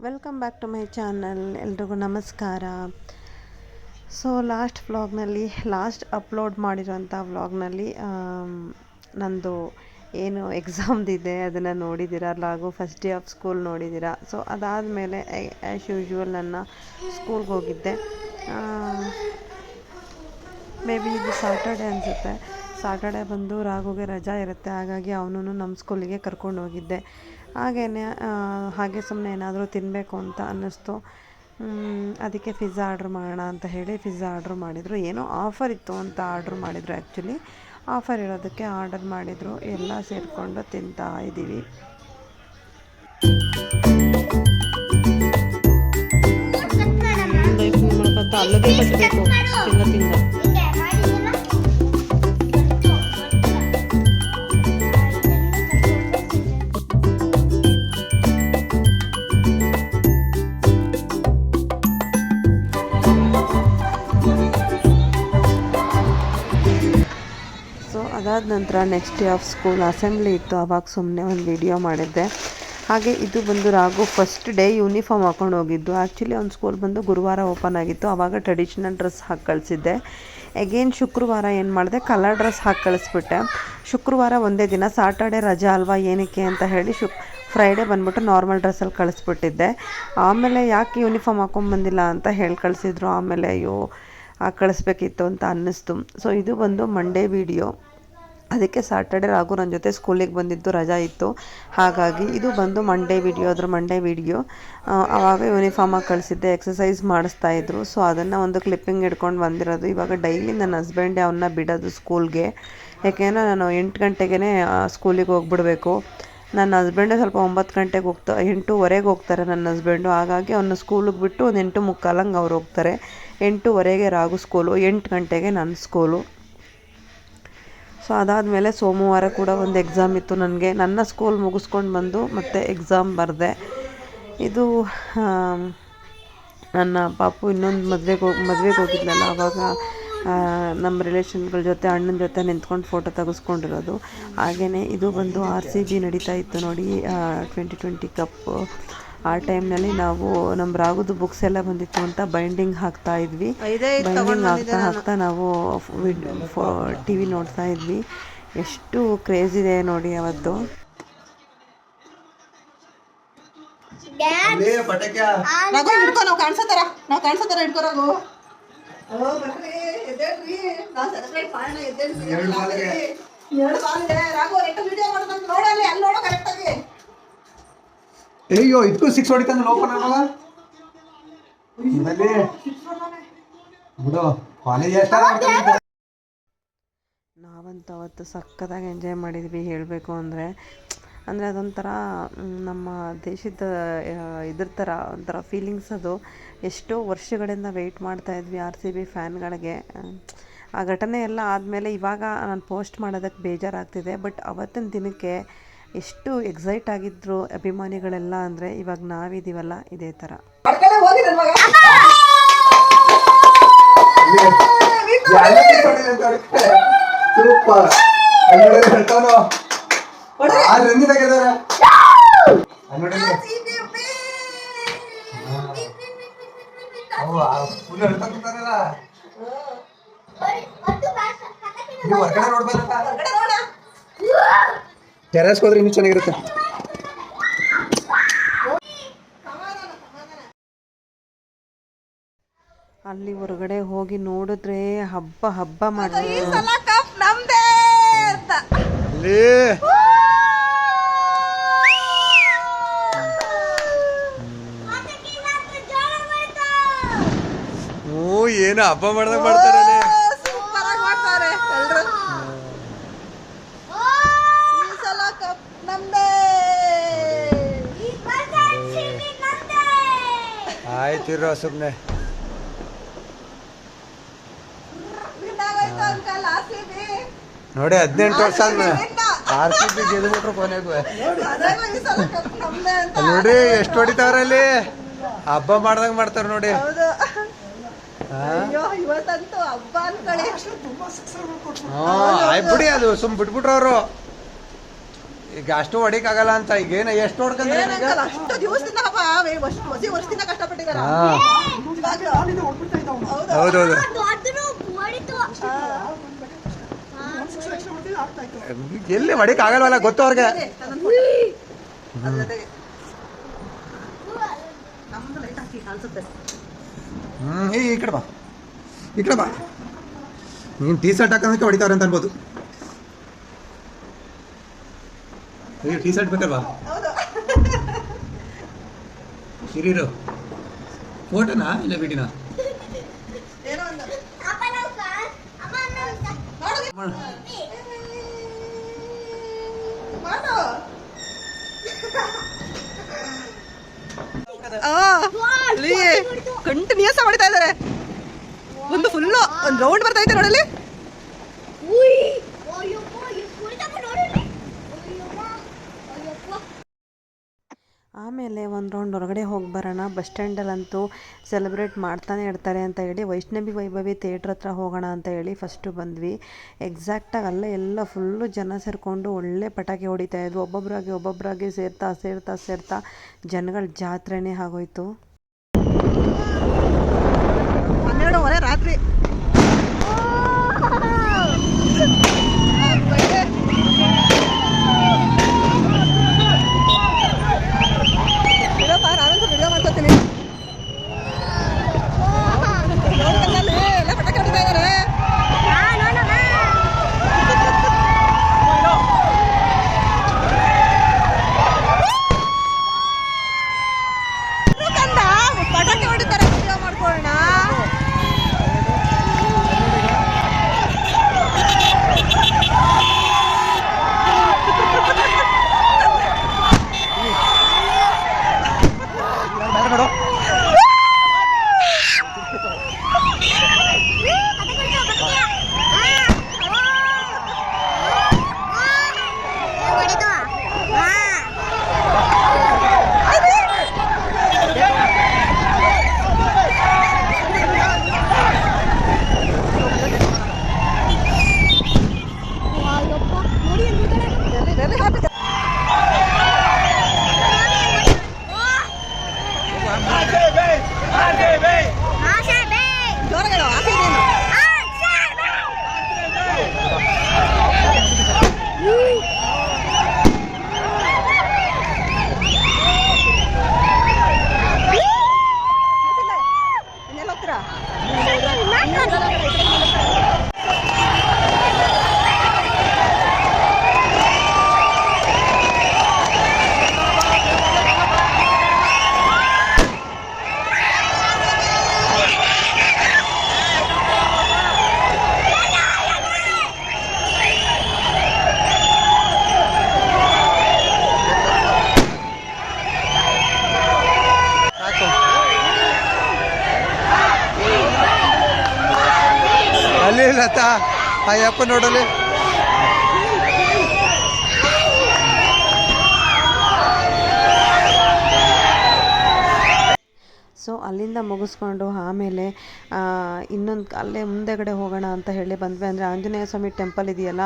Welcome back to my channel. ಎಲ್ರಿಗೂ ನಮಸ್ಕಾರ. So last upload ಮಾಡಿರೋಂಥ ವ್ಲಾಗ್ನಲ್ಲಿ ನಂದು ಏನು ಎಕ್ಸಾಮ್ದಿದೆ ಅದನ್ನು ನೋಡಿದ್ದೀರಾ. ಹಾಗೂ ಫಸ್ಟ್ ಡೇ ಆಫ್ ಸ್ಕೂಲ್ ನೋಡಿದ್ದೀರಾ. ಸೊ ಅದಾದಮೇಲೆ ಆ್ಯಸ್ ಯೂಶ್ವಲ್ ನನ್ನ ಸ್ಕೂಲ್ಗೆ ಹೋಗಿದ್ದೆ. ಮೇ ಬಿ ಇದು ಸಾಟರ್ಡೆ ಅನಿಸುತ್ತೆ. ಸಾಟರ್ಡೆ ಬಂದು ರಾಘುಗೆ ರಜಾ ಇರುತ್ತೆ, ಹಾಗಾಗಿ ಅವನು ನಮ್ಮ ಸ್ಕೂಲಿಗೆ ಕರ್ಕೊಂಡು ಹೋಗಿದ್ದೆ. ಹಾಗೆ ಸುಮ್ಮನೆ ಏನಾದರೂ ತಿನ್ನಬೇಕು ಅಂತ ಅನ್ನಿಸ್ತು. ಅದಕ್ಕೆ ಪಿಜ್ಜಾ ಆರ್ಡ್ರ್ ಮಾಡೋಣ ಅಂತ ಹೇಳಿ ಪಿಜ್ಜಾ ಆರ್ಡ್ರ್ ಮಾಡಿದರು. ಏನೋ ಆಫರ್ ಇತ್ತು ಅಂತ ಆರ್ಡ್ರ್ ಮಾಡಿದರು. ಆ್ಯಕ್ಚುಲಿ ಆಫರ್ ಇರೋದಕ್ಕೆ ಆರ್ಡರ್ ಮಾಡಿದರು. ಎಲ್ಲ ಸೇರಿಕೊಂಡು ತಿಂತಾ ಇದ್ದೀವಿ. ಅಲ್ಲದೇ ಕಟ್ಟಬೇಕು ತಿಂದ ಅದಾದ ನಂತರ next day of school assembly ಇತ್ತು. ಆವಾಗ ಸುಮ್ಮನೆ ಒಂದು ವಿಡಿಯೋ ಮಾಡಿದ್ದೆ. ಹಾಗೆ ಇದು ಬಂದು ರಾಘು ಫಸ್ಟ್ ಡೇ ಯೂನಿಫಾರ್ಮ್ ಹಾಕ್ಕೊಂಡು ಹೋಗಿದ್ದು. ಆ್ಯಕ್ಚುಲಿ ಅವ್ನ ಸ್ಕೂಲ್ ಬಂದು ಗುರುವಾರ ಓಪನ್ ಆಗಿತ್ತು. ಆವಾಗ ಟ್ರೆಡಿಷ್ನಲ್ ಡ್ರೆಸ್ ಹಾಕಿ ಕಳಿಸಿದ್ದೆ. ಎಗೇನ್ ಶುಕ್ರವಾರ ಏನು ಮಾಡಿದೆ, ಕಲರ್ ಡ್ರೆಸ್ ಹಾಕಿ ಕಳಿಸ್ಬಿಟ್ಟೆ. ಶುಕ್ರವಾರ ಒಂದೇ ದಿನ, ಸಾಟರ್ಡೆ ರಜಾ ಅಲ್ವಾ ಏನಕ್ಕೆ ಅಂತ ಹೇಳಿ ಫ್ರೈಡೇ ಬಂದ್ಬಿಟ್ಟು ನಾರ್ಮಲ್ ಡ್ರೆಸ್ಸಲ್ಲಿ ಕಳಿಸ್ಬಿಟ್ಟಿದ್ದೆ. ಆಮೇಲೆ ಯಾಕೆ ಯೂನಿಫಾರ್ಮ್ ಹಾಕ್ಕೊಂಬಂದಿಲ್ಲ ಅಂತ ಹೇಳಿ ಕಳಿಸಿದ್ರು. ಆಮೇಲೆ ಅಯ್ಯೋ ಕಳಿಸ್ಬೇಕಿತ್ತು ಅಂತ ಅನ್ನಿಸ್ತು. ಸೊ ಇದು ಬಂದು ಮಂಡೇ ವಿಡಿಯೋ. ಅದಕ್ಕೆ ಸಾಟರ್ಡೆ ರಾಘು ನನ್ನ ಜೊತೆ ಸ್ಕೂಲಿಗೆ ಬಂದಿದ್ದು, ರಜಾ ಇತ್ತು. ಹಾಗಾಗಿ ಇದು ಬಂದು ಮಂಡೇ ವಿಡಿಯೋ. ಆವಾಗ ಯೂನಿಫಾರ್ಮಾಗಿ ಕಳಿಸಿದ್ದೆ. ಎಕ್ಸಸೈಸ್ ಮಾಡಿಸ್ತಾಯಿದ್ರು. ಸೊ ಅದನ್ನು ಒಂದು ಕ್ಲಿಪ್ಪಿಂಗ್ ಹಿಡ್ಕೊಂಡು ಬಂದಿರೋದು. ಇವಾಗ ಡೈಲಿ ನನ್ನ ಹಸ್ಬೆಂಡೇ ಅವನ್ನ ಬಿಡೋದು ಸ್ಕೂಲ್ಗೆ. ಯಾಕೆಂದರೆ ನಾನು 8 ಗಂಟೆಗೇ ಸ್ಕೂಲಿಗೆ ಹೋಗ್ಬಿಡ್ಬೇಕು. ನನ್ನ ಹಸ್ಬೆಂಡೇ ಸ್ವಲ್ಪ 9 ಗಂಟೆಗೆ 8:15 ಹೋಗ್ತಾರೆ ನನ್ನ ಹಸ್ಬೆಂಡು. ಹಾಗಾಗಿ ಅವನ್ನ ಸ್ಕೂಲಿಗೆ ಬಿಟ್ಟು ಒಂದು 8:45 ಅವ್ರು ಹೋಗ್ತಾರೆ. 8:15 ರಾಘು ಸ್ಕೂಲು, 8 ಗಂಟೆಗೆ ನನ್ನ ಸ್ಕೂಲು. ಸೊ ಅದಾದಮೇಲೆ ಸೋಮವಾರ ಕೂಡ ಒಂದು ಎಕ್ಸಾಮ್ ಇತ್ತು ನನಗೆ. ನನ್ನ ಸ್ಕೂಲ್ ಮುಗಿಸ್ಕೊಂಡು ಬಂದು ಮತ್ತೆ ಎಕ್ಸಾಮ್ ಬರೆದೆ. ಇದು ನನ್ನ ಪಾಪು ಇನ್ನೊಂದು ಮದುವೆಗೆ ಹೋಗಿದ್ನಲ್ಲ, ಆವಾಗ ನಮ್ಮ ರಿಲೇಷನ್ಗಳ ಜೊತೆ ಅಣ್ಣನ ಜೊತೆ ನಿಂತ್ಕೊಂಡು ಫೋಟೋ ತೆಗೆಸ್ಕೊಂಡಿರೋದು. ಹಾಗೆಯೇ ಇದು ಬಂದು RCB ನಡೀತಾ ಇತ್ತು ನೋಡಿ, 2020 ಕಪ್. ಆ ಟೈಮ್ನಲ್ಲಿ ನಾವು ನಮ್ಮ ರಾಘುದು ಬುಕ್ಸ್ ಎಲ್ಲ ಬಂದಿತ್ತು ಅಂತ ಬೈಂಡಿಂಗ್ ಹಾಕ್ತಾ ಇದ್ವಿ. ಬೈಂಡಿಂಗ್ ಹಾಕ್ತಾ ನಾವು TV ನೋಡ್ತಾ ಇದ್ವಿ. ಎಷ್ಟು ಕ್ರೇಜ್ ಇದೆ ನೋಡಿ ಅವತ್ತು. ಅಯ್ಯೋ ಇದಕ್ಕೂ 6 ಹೊಡಿತಾನೆ ಲೋಪನ ಬಿಡು. ನಾವಂತೂ ಅವತ್ತು ಸಕ್ಕತ್ತಾಗಿ ಎಂಜಾಯ್ ಮಾಡಿದ್ವಿ ಹೇಳಬೇಕು ಅಂದರೆ ಅದೊಂಥರ ನಮ್ಮ ದೇಶದ ಇದ್ರ ಥರ ಒಂಥರ ಫೀಲಿಂಗ್ಸ್. ಅದು ಎಷ್ಟೋ ವರ್ಷಗಳಿಂದ ವೆಯ್ಟ್ ಮಾಡ್ತಾಯಿದ್ವಿ RCB ಫ್ಯಾನ್ಗಳಿಗೆ. ಆ ಘಟನೆ ಎಲ್ಲ ಆದಮೇಲೆ ಇವಾಗ ನಾನು ಪೋಸ್ಟ್ ಮಾಡೋದಕ್ಕೆ ಬೇಜಾರಾಗ್ತಿದೆ. ಬಟ್ ಅವತ್ತಿನ ದಿನಕ್ಕೆ ಎಷ್ಟು ಎಕ್ಸೈಟ್ ಆಗಿದ್ರು ಅಭಿಮಾನಿಗಳೆಲ್ಲ ಅಂದರೆ, ಇವಾಗ ನಾವಿದ್ದೀವಲ್ಲ ಇದೇ ಥರ. ಟೆರೆಸ್ಗೆ ಹೋದ್ರೆ ಇನ್ನೂ ಚೆನ್ನಾಗಿರುತ್ತೆ. ಅಲ್ಲಿ ಹೊರಗಡೆ ಹೋಗಿ ನೋಡಿದ್ರೆ ಹಬ್ಬ ಮಾಡ್ತಾರೆ. ಏನು ಹಬ್ಬ ಮಾಡ್ದಾಗ ಮಾಡ್ತಾರೆ. ಆಯ್ತಿರೋ ಸುಮ್ಮನೆ ನೋಡಿ 18 ವರ್ಷ RCB ಗೆದ್ಬಿಟ್ರು ಕೊನೆಗೂ. ನೋಡಿ ಎಷ್ಟು ಹೊಡಿತಾವ್ರಲ್ಲಿ, ಹಬ್ಬ ಮಾಡ್ದಂಗ ಮಾಡ್ತಾರೆ ನೋಡಿ. ಆಯ್ತು ಬಿಡಿ, ಅದು ಸುಮ್ ಬಿಟ್ಬಿಟ್ರು ಅವರು. ಈಗ ಅಷ್ಟು ಹೊಡಿಕಾಗಲ್ಲ ಅಂತ ಈಗ ಏನು ಎಷ್ಟು ಹೊಡ್ಕೊಂಡ್ರೆ ಈಗ? ಅಷ್ಟು ದಿವಸದಿಂದ ವರ್ಷದಿಂದ ಕಷ್ಟಪಟ್ಟಿದ್ದಾರೆ. ಹೌದೌದು ಎಲ್ಲಿ ಹೊಡಿಕಾಗಲ್ವಲ್ಲ ಗೊತ್ತು ಅವ್ರಿಗೆ. ಈ ಕಡೆ ಬಾ, ಈ ಕಡೆ ಬಾ. ನೀನು ಟೀ ಶರ್ಟ್ ಹಾಕೋದಕ್ಕೆ ಹೊಡಿತಾವ್ರೆ ಅಂತ ಅನ್ಬೋದು. ಟೀ ಶರ್ಟ್ ಬೇಕಲ್ವಾ? ಹಿರಿಯರು ಫೋಟೋನಾ ಇಲ್ಲ ಬಿಡಿನಾ? ಕಂಟಿನ್ಯೂಸ್ ಹೊಡಿತಾ ಇದಾರೆ. ಒಂದು ಫುಲ್ಲು ಒಂದು ರೌಂಡ್ ಬರ್ತಾ ಇದೆ ನೋಡಲ್ಲಿ. ಆಮೇಲೆ ಒಂದು ರೌಂಡ್ ಹೊರಗಡೆ ಹೋಗಿ ಬರೋಣ, ಬಸ್ ಸ್ಟ್ಯಾಂಡಲ್ಲಂತೂ ಸೆಲೆಬ್ರೇಟ್ ಮಾಡ್ತಾನೆ ಇರ್ತಾರೆ ಅಂತ ಹೇಳಿ ವೈಷ್ಣವಿ ವೈಭವಿ ಥಿಯೇಟ್ರ್ ಹತ್ರ ಹೋಗೋಣ ಅಂತ ಹೇಳಿ ಫಸ್ಟು ಬಂದ್ವಿ. ಎಕ್ಸಾಕ್ಟಾಗಿ ಅಲ್ಲೇ ಎಲ್ಲ ಫುಲ್ಲು ಜನ ಸೇರಿಕೊಂಡು ಒಳ್ಳೆ ಪಟಾಕಿ ಹೊಡಿತಾ ಇದ್ವು. ಒಬ್ಬೊಬ್ಬರಾಗಿ ಸೇರ್ತಾ ಜನಗಳ ಜಾತ್ರೆನೇ ಆಗೋಯ್ತು. 12:30 ರಾತ್ರಿ. ವಿಡಿಯೋ ಮಾಡ್ಕೊತೀನಿ. ಎಲ್ಲ ಪಟಾಕಿ ಹೊಡಿತಾ ಇದ್ದಾರೆ. ಪಟಾಕಿ ಹೊಡಿತಾರೆ, ವಿಡಿಯೋ ಮಾಡ್ಕೊಳ್ಳೋಣ. ಅಲ್ಲಿ ಲತಾ ಅಯ್ಯಪ್ಪ ನೋಡಲಿ. ಸೊ ಅಲ್ಲಿಂದ ಮುಗಿಸ್ಕೊಂಡು ಆಮೇಲೆ ಇನ್ನೊಂದು ಅಲ್ಲೇ ಮುಂದೆಗಡೆ ಹೋಗೋಣ ಅಂತ ಹೇಳಿ ಬಂದ್ವಿ. ಅಂದರೆ ಆಂಜನೇಯ ಸ್ವಾಮಿ ಟೆಂಪಲ್ ಇದೆಯಲ್ಲ,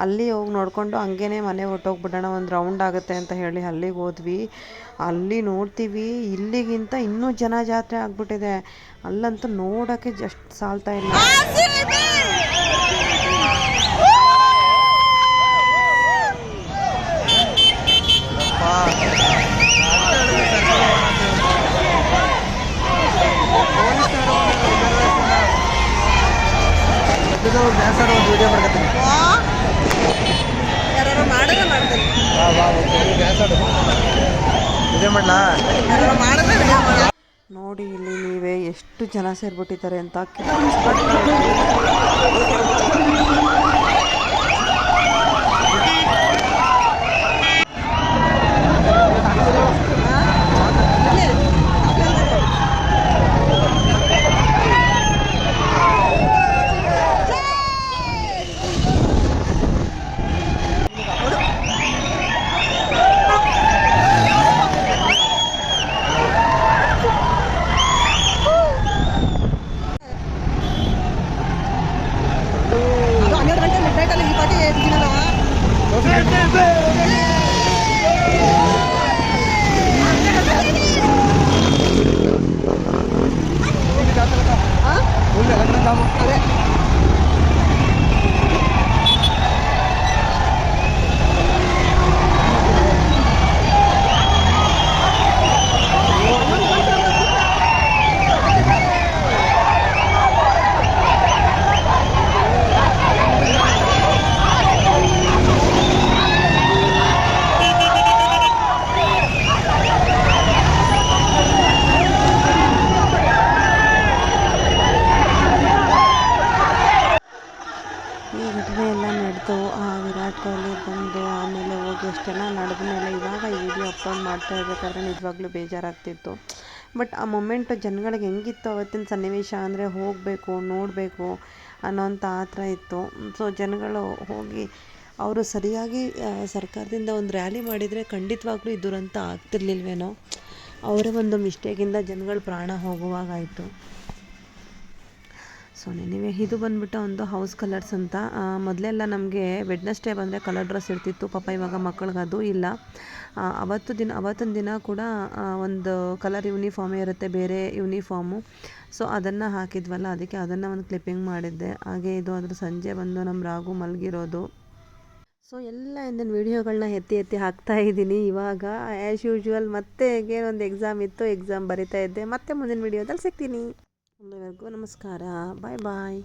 ಅಲ್ಲಿ ಹೋಗಿ ನೋಡಿಕೊಂಡು ಹಂಗೇ ಮನೆ ಹೊಟ್ಟೋಗ್ಬಿಡೋಣ, ಒಂದು ರೌಂಡ್ ಆಗುತ್ತೆ ಅಂತ ಹೇಳಿ ಅಲ್ಲಿಗೆ ಹೋದ್ವಿ. ಅಲ್ಲಿ ನೋಡ್ತೀವಿ ಇಲ್ಲಿಗಿಂತ ಇನ್ನೂ ಜನ ಜಾತ್ರೆ ಆಗ್ಬಿಟ್ಟಿದೆ. ಅಲ್ಲಂತೂ ನೋಡೋಕ್ಕೆ ಜಸ್ಟ್ ಸಾಲ್ತಾ ಇಲ್ಲ. ವಿಡಿಯೋ ಮಾಡ್ತೀನಿ. ಯಾರು ಮಾಡಿದ್ರೆ ಮಾಡ್ತೀನಿ. ವಿಡಿಯೋ ಮಾಡಲಾ? ಯಾರು ಮಾಡಿದ್ರೆ ವಿಡಿಯೋ ಮಾಡ. ನೋಡಿ ಇಲ್ಲಿ ನೀವೇ ಎಷ್ಟು ಜನ ಸೇರ್ಬಿಟ್ಟಿದ್ದಾರೆ ಅಂತ. ಅದು 12 ಗಂಟೆ ಮಿಡ್ ನೈಟಲ್ಲಿ ಈ ಪಾಟಿ ಹೋಗ್ತಾ ಇರಬೇಕಾದ್ರೆ ನಿಜವಾಗ್ಲೂ ಬೇಜಾರಾಗ್ತಿತ್ತು. ಬಟ್ ಆ ಮೊಮೆಂಟು ಜನಗಳಿಗೆ ಹೆಂಗಿತ್ತು ಅವತ್ತಿನ ಸನ್ನಿವೇಶ ಅಂದರೆ ಹೋಗಬೇಕು ನೋಡಬೇಕು ಅನ್ನೋಂಥ ಆತರ ಇತ್ತು. ಸೊ ಜನಗಳು ಹೋಗಿ ಅವರು ಸರಿಯಾಗಿ ಸರ್ಕಾರದಿಂದ ಒಂದು ರ್ಯಾಲಿ ಮಾಡಿದರೆ ಖಂಡಿತವಾಗ್ಲೂ ಈ ದುರಂತ ಆಗ್ತಿರ್ಲಿಲ್ವೇನೋ. ಅವರ ಒಂದು ಮಿಸ್ಟೇಕಿಂದ ಜನಗಳು ಪ್ರಾಣ ಹೋಗುವಾಗಾಯಿತು. ಸೊ ಎನಿವೆ ಇದು ಬಂದ್ಬಿಟ್ಟು ಒಂದು ಹೌಸ್ ಕಲರ್ಸ್ ಅಂತ. ಮೊದಲೆಲ್ಲ ನಮಗೆ ವೆಡ್ನೆಸ್ಡೇ ಬಂದರೆ ಕಲರ್ ಡ್ರೆಸ್ ಇರ್ತಿತ್ತು. ಪಾಪ ಇವಾಗ ಮಕ್ಕಳಿಗೆ ಅದು ಇಲ್ಲ. ಅವತ್ತಿನ ದಿನ ಕೂಡ ಒಂದು ಕಲರ್ ಯೂನಿಫಾರ್ಮೇ ಇರುತ್ತೆ, ಬೇರೆ ಯೂನಿಫಾರ್ಮು. ಸೊ ಅದನ್ನು ಹಾಕಿದ್ವಲ್ಲ, ಅದಕ್ಕೆ ಅದನ್ನು ಒಂದು ಕ್ಲಿಪ್ಪಿಂಗ್ ಮಾಡಿದ್ದೆ. ಹಾಗೆ ಇದು ಅದ್ರ ಸಂಜೆ ಬಂದು ನಮ್ಮ ರಾಗು ಮಲಗಿರೋದು. ಸೊ ಎಲ್ಲ ಇಂದಿನ ವೀಡಿಯೋಗಳನ್ನ ಎತ್ತಿ ಹಾಕ್ತಾ ಇದ್ದೀನಿ. ಇವಾಗ ಆ್ಯಸ್ ಯೂಶ್ವಲ್ ಮತ್ತೆ again ಒಂದು ಎಕ್ಸಾಮ್ ಇತ್ತು, ಎಕ್ಸಾಮ್ ಬರಿತಾ ಇದ್ದೆ. ಮತ್ತೆ ಮುಂದಿನ ವೀಡಿಯೋದಲ್ಲಿ ಸಿಗ್ತೀನಿ. ಅಲ್ಲಿವರೆಗೂ ನಮಸ್ಕಾರ, ಬಾಯ್ ಬಾಯ್.